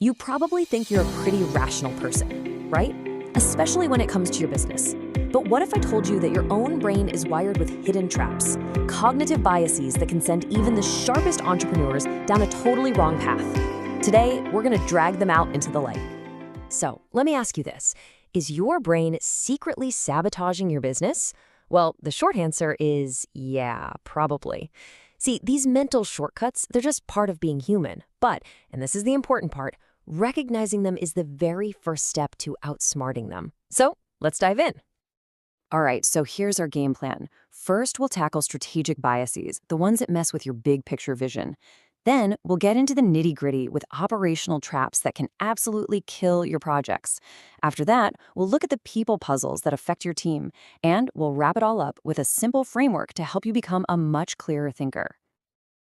You probably think you're a pretty rational person, right? Especially when it comes to your business. But what if I told you that your own brain is wired with hidden traps, cognitive biases that can send even the sharpest entrepreneurs down a totally wrong path? Today, we're going to drag them out into the light. So, let me ask you this. Is your brain secretly sabotaging your business? Well, the short answer is yeah, probably. See, these mental shortcuts, they're just part of being human. But, and this is the important part, recognizing them is the very first step to outsmarting them. So, let's dive in. All right, so here's our game plan. First, we'll tackle strategic biases, the ones that mess with your big picture vision. Then, we'll get into the nitty-gritty with operational traps that can absolutely kill your projects. After that, we'll look at the people puzzles that affect your team, and we'll wrap it all up with a simple framework to help you become a much clearer thinker.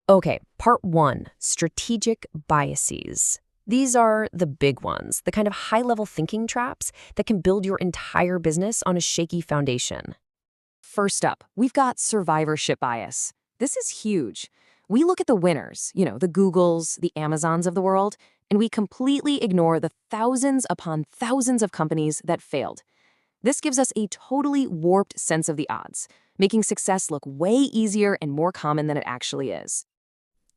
Okay, part 1, strategic biases. These are the big ones, the kind of high-level thinking traps that can build your entire business on a shaky foundation. First up, we've got survivorship bias. This is huge. We look at the winners, the Googles, the Amazons of the world, and we completely ignore the thousands upon thousands of companies that failed. This gives us a totally warped sense of the odds, making success look way easier and more common than it actually is.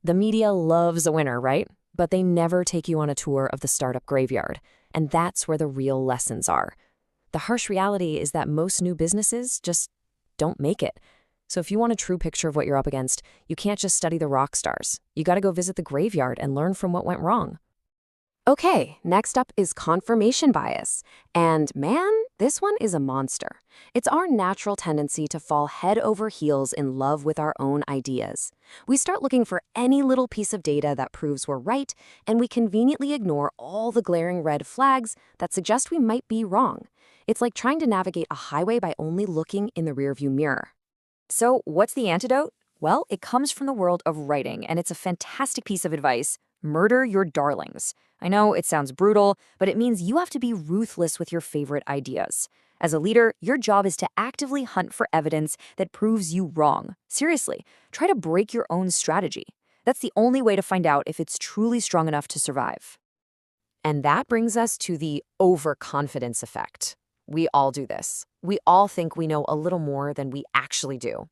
The media loves a winner, right? But they never take you on a tour of the startup graveyard, and that's where the real lessons are. The harsh reality is that most new businesses just don't make it. So if you want a true picture of what you're up against, you can't just study the rock stars. You got to go visit the graveyard and learn from what went wrong. Okay, next up is confirmation bias. And man, this one is a monster. It's our natural tendency to fall head over heels in love with our own ideas. We start looking for any little piece of data that proves we're right, and we conveniently ignore all the glaring red flags that suggest we might be wrong. It's like trying to navigate a highway by only looking in the rearview mirror. So what's the antidote? Well, it comes from the world of writing, and it's a fantastic piece of advice. Murder your darlings. I know it sounds brutal, but it means you have to be ruthless with your favorite ideas. As a leader, your job is to actively hunt for evidence that proves you wrong. Seriously, try to break your own strategy. That's the only way to find out if it's truly strong enough to survive. And that brings us to the overconfidence effect. We all do this. We all think we know a little more than we actually do.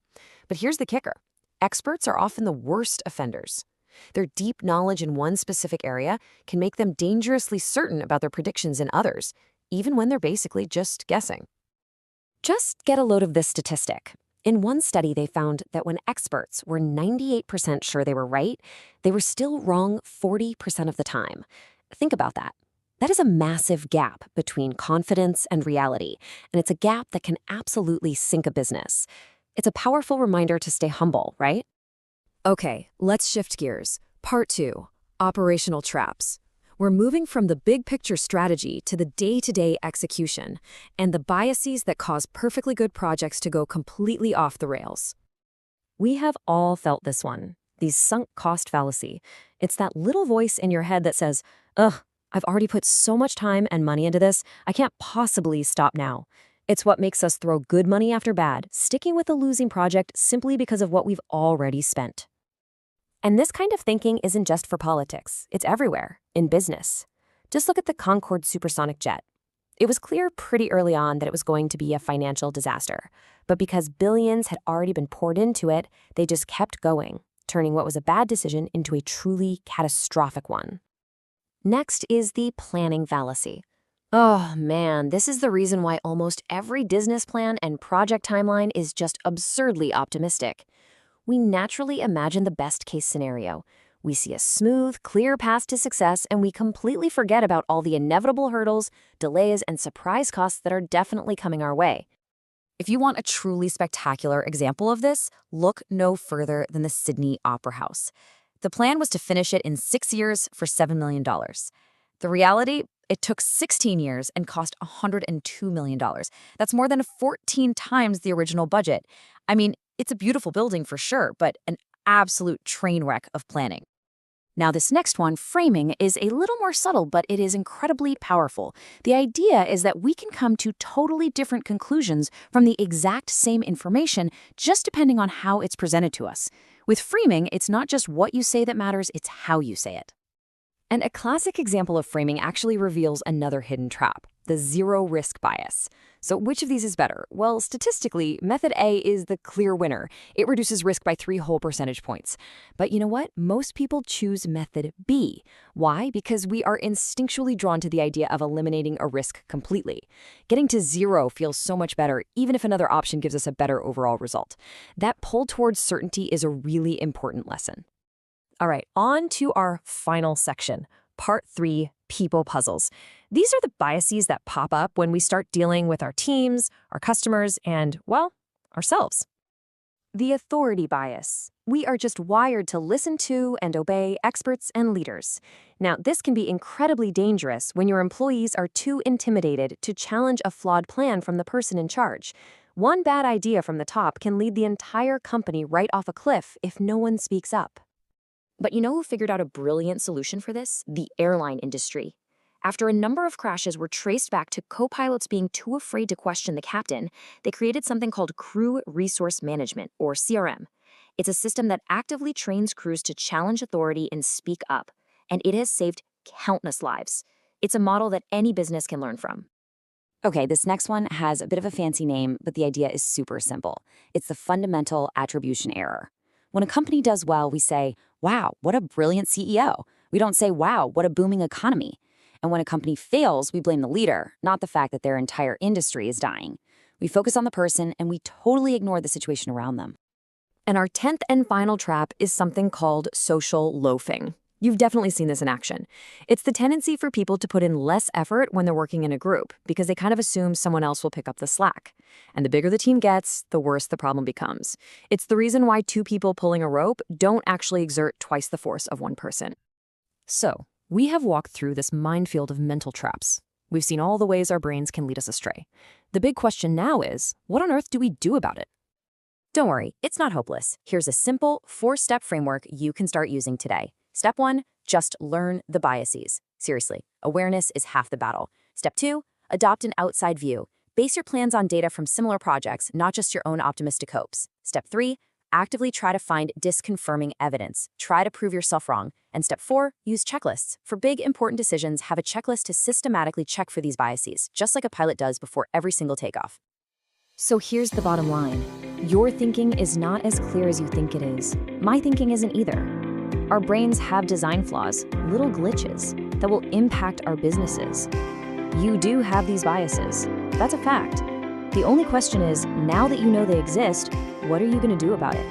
But here's the kicker. Experts are often the worst offenders. Their deep knowledge in one specific area can make them dangerously certain about their predictions in others, even when they're basically just guessing. Just get a load of this statistic. In one study, they found that when experts were 98% sure they were right, they were still wrong 40% of the time. Think about that. That is a massive gap between confidence and reality, and it's a gap that can absolutely sink a business. It's a powerful reminder to stay humble, right? Okay, let's shift gears. Part 2, operational traps. We're moving from the big picture strategy to the day-to-day execution and the biases that cause perfectly good projects to go completely off the rails. We have all felt this one, the sunk cost fallacy. It's that little voice in your head that says, ugh, I've already put so much time and money into this, I can't possibly stop now. It's what makes us throw good money after bad, sticking with a losing project simply because of what we've already spent. And this kind of thinking isn't just for politics. It's everywhere, in business. Just look at the Concorde supersonic jet. It was clear pretty early on that it was going to be a financial disaster. But because billions had already been poured into it, they just kept going, turning what was a bad decision into a truly catastrophic one. Next is the planning fallacy. Oh man, this is the reason why almost every business plan and project timeline is just absurdly optimistic. We naturally imagine the best-case scenario. We see a smooth, clear path to success, and we completely forget about all the inevitable hurdles, delays, and surprise costs that are definitely coming our way. If you want a truly spectacular example of this, look no further than the Sydney Opera House. The plan was to finish it in 6 years for $7 million. The reality, it took 16 years and cost $102 million. That's more than 14 times the original budget. I mean, it's a beautiful building for sure, but an absolute train wreck of planning. Now, this next one, framing, is a little more subtle, but it is incredibly powerful. The idea is that we can come to totally different conclusions from the exact same information, just depending on how it's presented to us. With framing, it's not just what you say that matters, it's how you say it. And a classic example of framing actually reveals another hidden trap, the zero-risk bias. So which of these is better? Well, statistically, method A is the clear winner. It reduces risk by 3 whole percentage points. But you know what? Most people choose method B. Why? Because we are instinctually drawn to the idea of eliminating a risk completely. Getting to zero feels so much better, even if another option gives us a better overall result. That pull towards certainty is a really important lesson. All right, on to our final section, part 3, people puzzles. These are the biases that pop up when we start dealing with our teams, our customers, and, well, ourselves. The authority bias. We are just wired to listen to and obey experts and leaders. Now, this can be incredibly dangerous when your employees are too intimidated to challenge a flawed plan from the person in charge. One bad idea from the top can lead the entire company right off a cliff if no one speaks up. But you know who figured out a brilliant solution for this? The airline industry. After a number of crashes were traced back to co-pilots being too afraid to question the captain, they created something called Crew Resource Management, or CRM. It's a system that actively trains crews to challenge authority and speak up, and it has saved countless lives. It's a model that any business can learn from. Okay, this next one has a bit of a fancy name, but the idea is super simple. It's the fundamental attribution error. When a company does well, we say, wow, what a brilliant CEO. We don't say, wow, what a booming economy. And when a company fails, we blame the leader, not the fact that their entire industry is dying. We focus on the person and we totally ignore the situation around them. And our 10th and final trap is something called social loafing. You've definitely seen this in action. It's the tendency for people to put in less effort when they're working in a group because they kind of assume someone else will pick up the slack. And the bigger the team gets, the worse the problem becomes. It's the reason why 2 people pulling a rope don't actually exert twice the force of 1 person. So, we have walked through this minefield of mental traps. We've seen all the ways our brains can lead us astray. The big question now is, what on earth do we do about it? Don't worry, it's not hopeless. Here's a simple 4-step framework you can start using today. Step 1, just learn the biases. Seriously, awareness is half the battle. Step 2, adopt an outside view. Base your plans on data from similar projects, not just your own optimistic hopes. Step 3, actively try to find disconfirming evidence. Try to prove yourself wrong. And step 4, use checklists. For big, important decisions, have a checklist to systematically check for these biases, just like a pilot does before every single takeoff. So here's the bottom line. Your thinking is not as clear as you think it is. My thinking isn't either. Our brains have design flaws, little glitches, that will impact our businesses. You do have these biases. That's a fact. The only question is, now that you know they exist, what are you going to do about it?